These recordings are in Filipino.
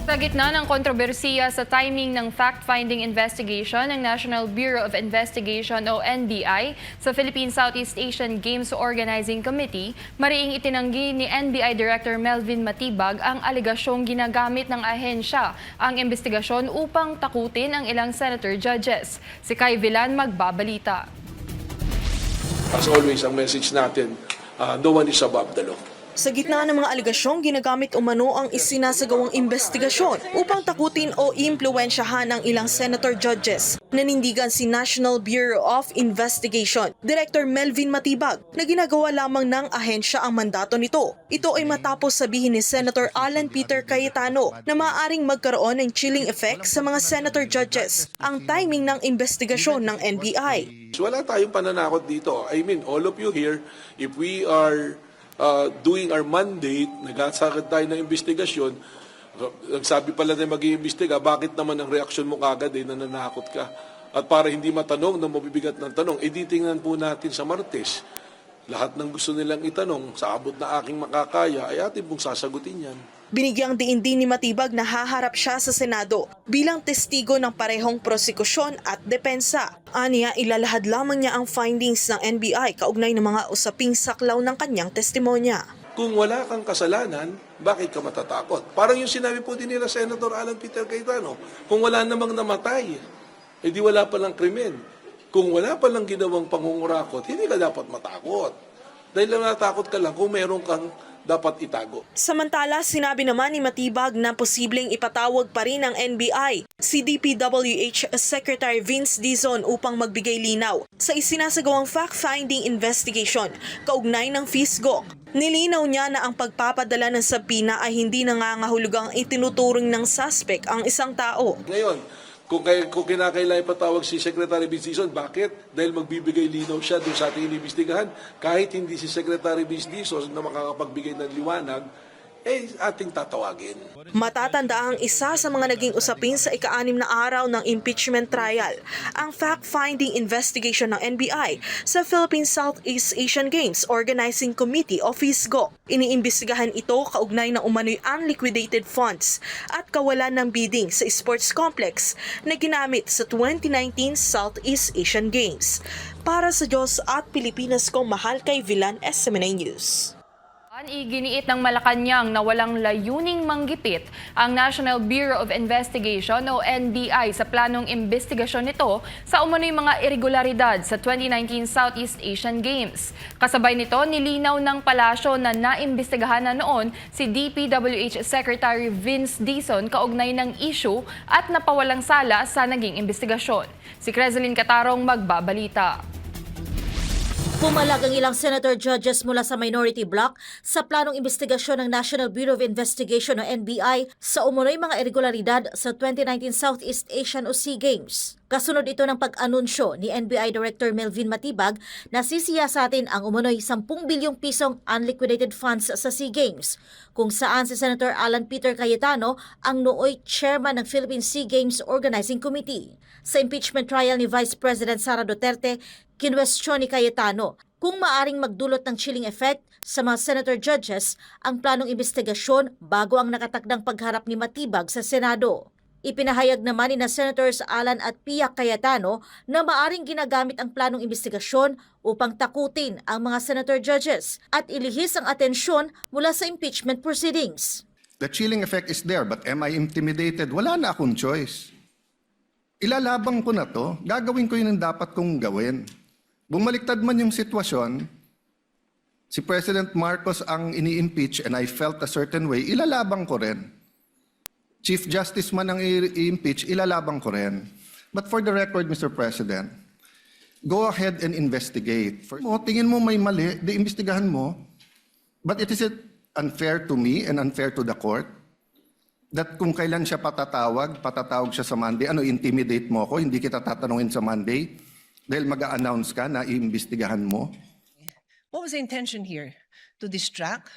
Sa gitna ng kontrobersiya sa timing ng fact-finding investigation ng National Bureau of Investigation o NBI sa Philippine Southeast Asian Games Organizing Committee, mariing itinanggi ni NBI Director Melvin Matibag ang alegasyong ginagamit ng ahensya ang investigasyon upang takutin ang ilang senator judges. Si Kai Villan magbabalita. As always, ang message natin, no one is above the law. Sa gitna ng mga aligasyong, ginagamit umano ang isinasagawang investigasyon upang takutin o impluwensyahan ang ilang senator judges. Nanindigan si National Bureau of Investigation Director Melvin Matibag na ginagawa lamang ng ahensya ang mandato nito. Ito ay matapos sabihin ni Senator Alan Peter Cayetano na maaaring magkaroon ng chilling effect sa mga senator judges ang timing ng investigasyon ng NBI. Wala tayong pananakot dito. I mean, all of you here, if we are doing our mandate, nagsasakit tayo ng investigasyon, nagsabi pala na mag-iimbestiga, bakit naman ang reaksyon mo kagad na nanakot ka? At para hindi matanong na mabibigat ng tanong, tingnan po natin sa Martes. Lahat ng gusto nilang itanong, sa abot na aking makakaya, ay atin pong sasagutin yan. Binigyang diin din ni Matibag na haharap siya sa Senado bilang testigo ng parehong prosekusyon at depensa. Aniya, ilalahad lamang niya ang findings ng NBI kaugnay ng mga usaping saklaw ng kanyang testimonya. Kung wala kang kasalanan, bakit ka matatakot? Parang yung sinabi po din nila Senator Alan Peter Cayetano, kung wala namang namatay, edi wala palang krimen. Kung wala palang ginawang pangungurakot, hindi ka dapat matakot. Dahil lang natakot ka lang kung meron kang dapat itago. Samantala, sinabi naman ni Matibag na posibleng ipatawag pa rin ng NBI si DPWH Secretary Vince Dizon upang magbigay linaw sa isinasagawang fact-finding investigation kaugnay ng FISGO. Nilinaw niya na ang pagpapadala ng sabina ay hindi nangangahulugang itinuturing ng suspect ang isang tao. Ngayon, kung kinakailangan ipatawag si Secretary Vince Dizon, bakit? Dahil magbibigay linaw siya doon sa ating inimbestigahan. Kahit hindi si Secretary Vince Dizon na makakapagbigay ng liwanag, ating tatawagin. Matatanda ang isa sa mga naging usapin sa ika-6 na araw ng impeachment trial, ang fact-finding investigation ng NBI sa Philippine Southeast Asian Games Organizing Committee o FISGO. Iniimbestigahan ito kaugnay ng umano'y unliquidated funds at kawalan ng bidding sa sports complex na ginamit sa 2019 Southeast Asian Games. Para sa Diyos at Pilipinas ko, Mahal Kai Villan, SMNA News. Iginiit ng Malacanang na walang layuning manggipit ang National Bureau of Investigation o NBI sa planong investigasyon nito sa umano'y mga irregularidad sa 2019 Southeast Asian Games. Kasabay nito, nilinaw ng palasyo na naimbestigahan na noon si DPWH Secretary Vince Dizon kaugnay ng issue at napawalang sala sa naging investigasyon. Si Crezeline Catarong magbabalita. Pumalag ang ilang senator judges mula sa minority bloc sa planong investigasyon ng National Bureau of Investigation o NBI sa umunoy mga irregularidad sa 2019 Southeast Asian o SEA Games. Kasunod ito ng pag-anunsyo ni NBI Director Melvin Matibag na sisiyasatin ang umunoy 10 bilyong pisong unliquidated funds sa SEA Games, kung saan si Senator Alan Peter Cayetano ang nooy chairman ng Philippine SEA Games Organizing Committee. Sa impeachment trial ni Vice President Sara Duterte, kinwestiyon ni Cayetano kung maaring magdulot ng chilling effect sa mga senator judges ang planong investigasyon bago ang nakatakdang pagharap ni Matibag sa Senado. Ipinahayag naman ni na Senators Alan at Pia Cayetano na maaring ginagamit ang planong investigasyon upang takutin ang mga senator judges at ilihis ang atensyon mula sa impeachment proceedings. The chilling effect is there, but am I intimidated? Wala na akong choice. Ilalabang ko na to, gagawin ko yun ang dapat kong gawin. Bumaliktad man yung sitwasyon, si President Marcos ang ini-impeach and I felt a certain way, ilalabang ko rin. Chief Justice man ang i-impeach, ilalabang ko rin. But for the record, Mr. President, go ahead and investigate. Tingin mo may mali, iimbestigahan mo. But is it unfair to me and unfair to the court that kung kailan siya patatawag siya sa Monday, intimidate mo ako, hindi kita tatanungin sa Monday dahil mag-a-announce ka na iimbestigahan mo? What was the intention here? To distract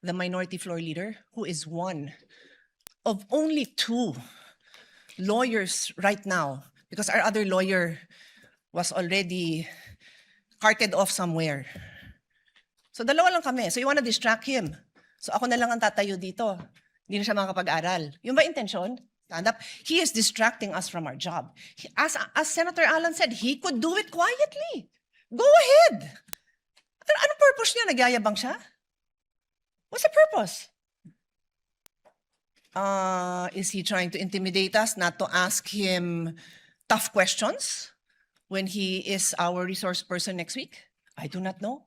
the minority floor leader, who is one of only 2 lawyers right now, because our other lawyer was already carted off somewhere. So dalawa lang kami. So you wanna distract him. So ako na lang ang tatayo dito. Hindi na siya makakapag-aral. Yung ba intention? Stand up. He is distracting us from our job. As Senator Alan said, he could do it quietly. Go ahead. Anong purpose niya? Nagyayabang siya? What's the purpose? Is he trying to intimidate us not to ask him tough questions when he is our resource person next week? I do not know.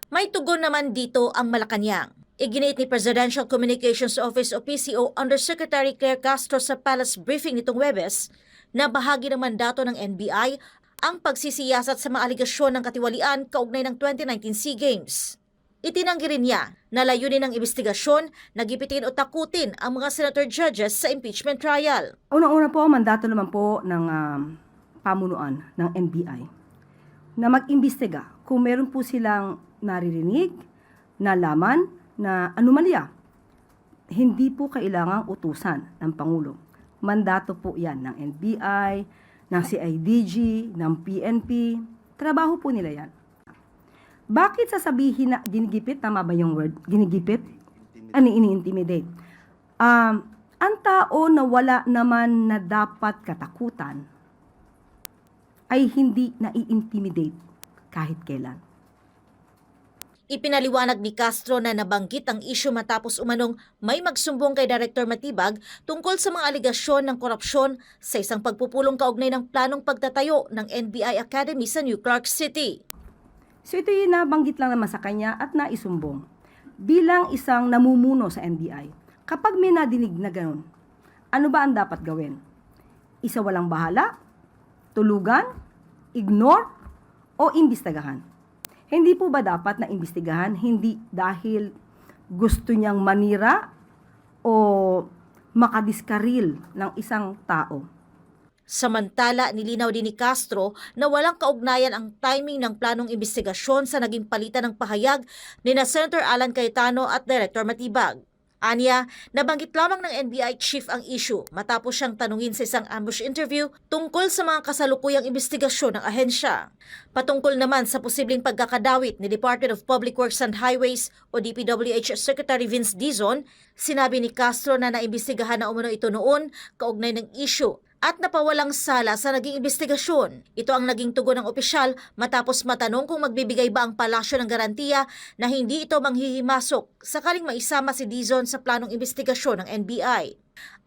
May tugon naman dito ang Malacanang. Iginit ni Presidential Communications Office o PCO Undersecretary Claire Castro sa Palace briefing nitong Huwebes na bahagi ng mandato ng NBI ang pagsisiyasat sa mga aligasyon ng katiwalian kaugnay ng 2019 SEA Games. Itinanggi rin niya na layunin ng investigasyon na gipitin o takutin ang mga senator judges sa impeachment trial. Unang-una po, mandato naman po ng pamunuan ng NBI na mag-imbestiga kung meron po silang naririnig, nalaman na anomalya. Hindi po kailangang utusan ng Pangulo. Mandato po yan ng NBI, ng CIDG, ng PNP. Trabaho po nila yan. Bakit sasabihin na ginigipit? Tama ba yung word? Ginigipit? Ano ini-intimidate? Ang tao na wala naman na dapat katakutan ay hindi nai-intimidate kahit kailan. Ipinaliwanag ni Castro na nabanggit ang isyu matapos umanong may magsumbong kay Director Matibag tungkol sa mga aligasyon ng korupsyon sa isang pagpupulong kaugnay ng planong pagtatayo ng NBI Academy sa New Clark City. So ito yung nabanggit lang naman sa kanya at naisumbong. Bilang isang namumuno sa NBI, kapag may nadinig na ganun, ano ba ang dapat gawin? Isa walang bahala? Tulugan? Ignore? O imbestigahan? Hindi po ba dapat na imbestigahan hindi dahil gusto niyang manira o makadiskaril ng isang tao? Samantala, nilinaw din ni Castro na walang kaugnayan ang timing ng planong investigasyon sa naging palitan ng pahayag ni na Senator Alan Cayetano at Director Matibag. Anya, nabanggit lamang ng NBI chief ang issue matapos siyang tanungin sa isang ambush interview tungkol sa mga kasalukuyang investigasyon ng ahensya. Patungkol naman sa posibleng pagkakadawit ni Department of Public Works and Highways o DPWH Secretary Vince Dizon, sinabi ni Castro na naimbestigahan na umano ito noon kaugnay ng issue at napawalang sala sa naging investigasyon. Ito ang naging tugon ng opisyal matapos matanong kung magbibigay ba ang palasyo ng garantiya na hindi ito manghihimasok sakaling maisama si Dizon sa planong investigasyon ng NBI.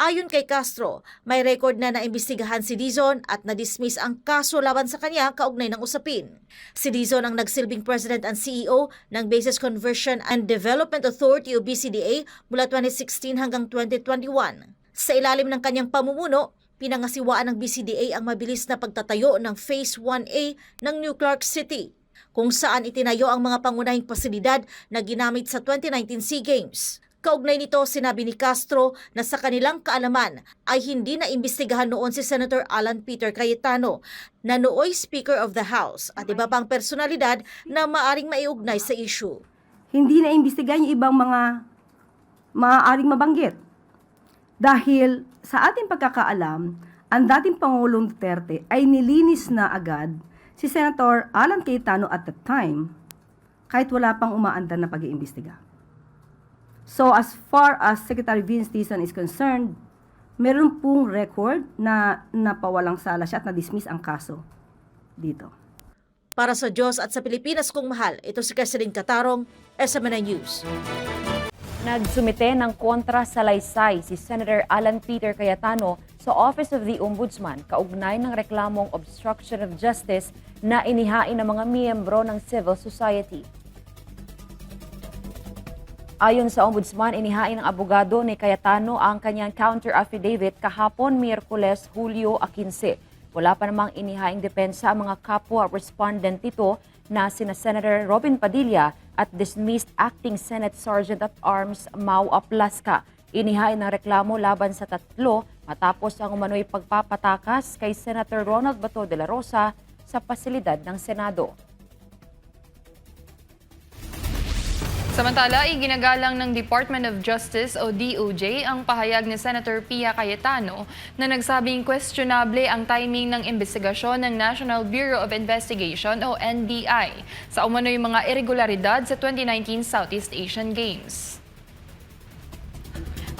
Ayon kay Castro, may record na naimbestigahan si Dizon at na-dismiss ang kaso laban sa kanya kaugnay ng usapin. Si Dizon ang nagsilbing President and CEO ng Bases Conversion and Development Authority o BCDA mula 2016 hanggang 2021. Sa ilalim ng kanyang pamumuno, pinangasiwaan ng BCDA ang mabilis na pagtatayo ng Phase 1A ng New Clark City, kung saan itinayo ang mga pangunahing pasilidad na ginamit sa 2019 SEA Games. Kaugnay nito, sinabi ni Castro na sa kanilang kaalaman ay hindi na imbestigahan noon si Senator Alan Peter Cayetano na nooy Speaker of the House at iba pang personalidad na maaring maiugnay sa issue. Hindi na imbestigahan yung ibang mga maaaring mabanggit. Dahil sa ating pagkakaalam, ang dating Pangulong Duterte ay nilinis na agad si Senator Alan Cayetano at the time kahit wala pang umaandar na pag-iimbestiga. So as far as Secretary Vince Dizon is concerned, meron pong record na napawalang sala siya at na-dismiss ang kaso dito. Para sa Diyos at sa Pilipinas kong mahal, ito si Keseline Catarong, SMNI News. Nagsumite ng kontra salaysay si Senator Alan Peter Cayetano sa Office of the Ombudsman kaugnay ng reklamong obstruction of justice na inihain ng mga miyembro ng civil society. Ayon sa Ombudsman, inihain ng abogado ni Cayetano ang kanyang counter-affidavit kahapon Miyerkules, Hulyo 15. Wala pa namang inihaing depensa ang mga kapwa-respondent nito na sina Senator Robin Padilla at dismissed Acting Senate Sergeant at Arms Mau Aplaska. Inihain ng reklamo laban sa tatlo matapos ang umano'y pagpapatakas kay Senator Ronald Bato de la Rosa sa pasilidad ng Senado. Samantala, iginagalang ng Department of Justice o DOJ ang pahayag ni Senator Pia Cayetano na nagsabing questionable ang timing ng investigasyon ng National Bureau of Investigation o NBI sa umano'y mga irregularidad sa 2019 Southeast Asian Games.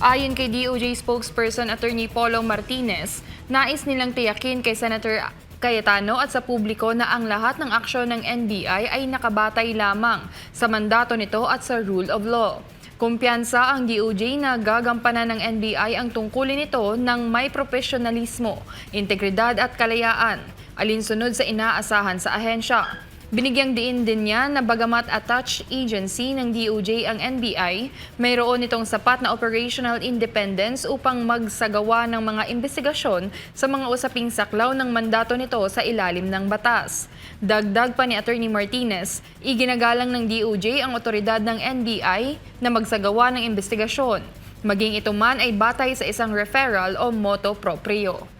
Ayon kay DOJ spokesperson Attorney Polo Martinez, nais nilang tiyakin kay Senator Cayetano at sa publiko na ang lahat ng aksyon ng NBI ay nakabatay lamang sa mandato nito at sa rule of law. Kumpiyansa ang DOJ na gagampanan ng NBI ang tungkulin nito ng may profesionalismo, integridad at kalayaan, alinsunod sa inaasahan sa ahensya. Binigyang diin din niya na bagamat attached agency ng DOJ ang NBI, mayroon itong sapat na operational independence upang magsagawa ng mga investigasyon sa mga usaping saklaw ng mandato nito sa ilalim ng batas. Dagdag pa ni Attorney Martinez, iginagalang ng DOJ ang otoridad ng NBI na magsagawa ng investigasyon, maging ito man ay batay sa isang referral o motu proprio.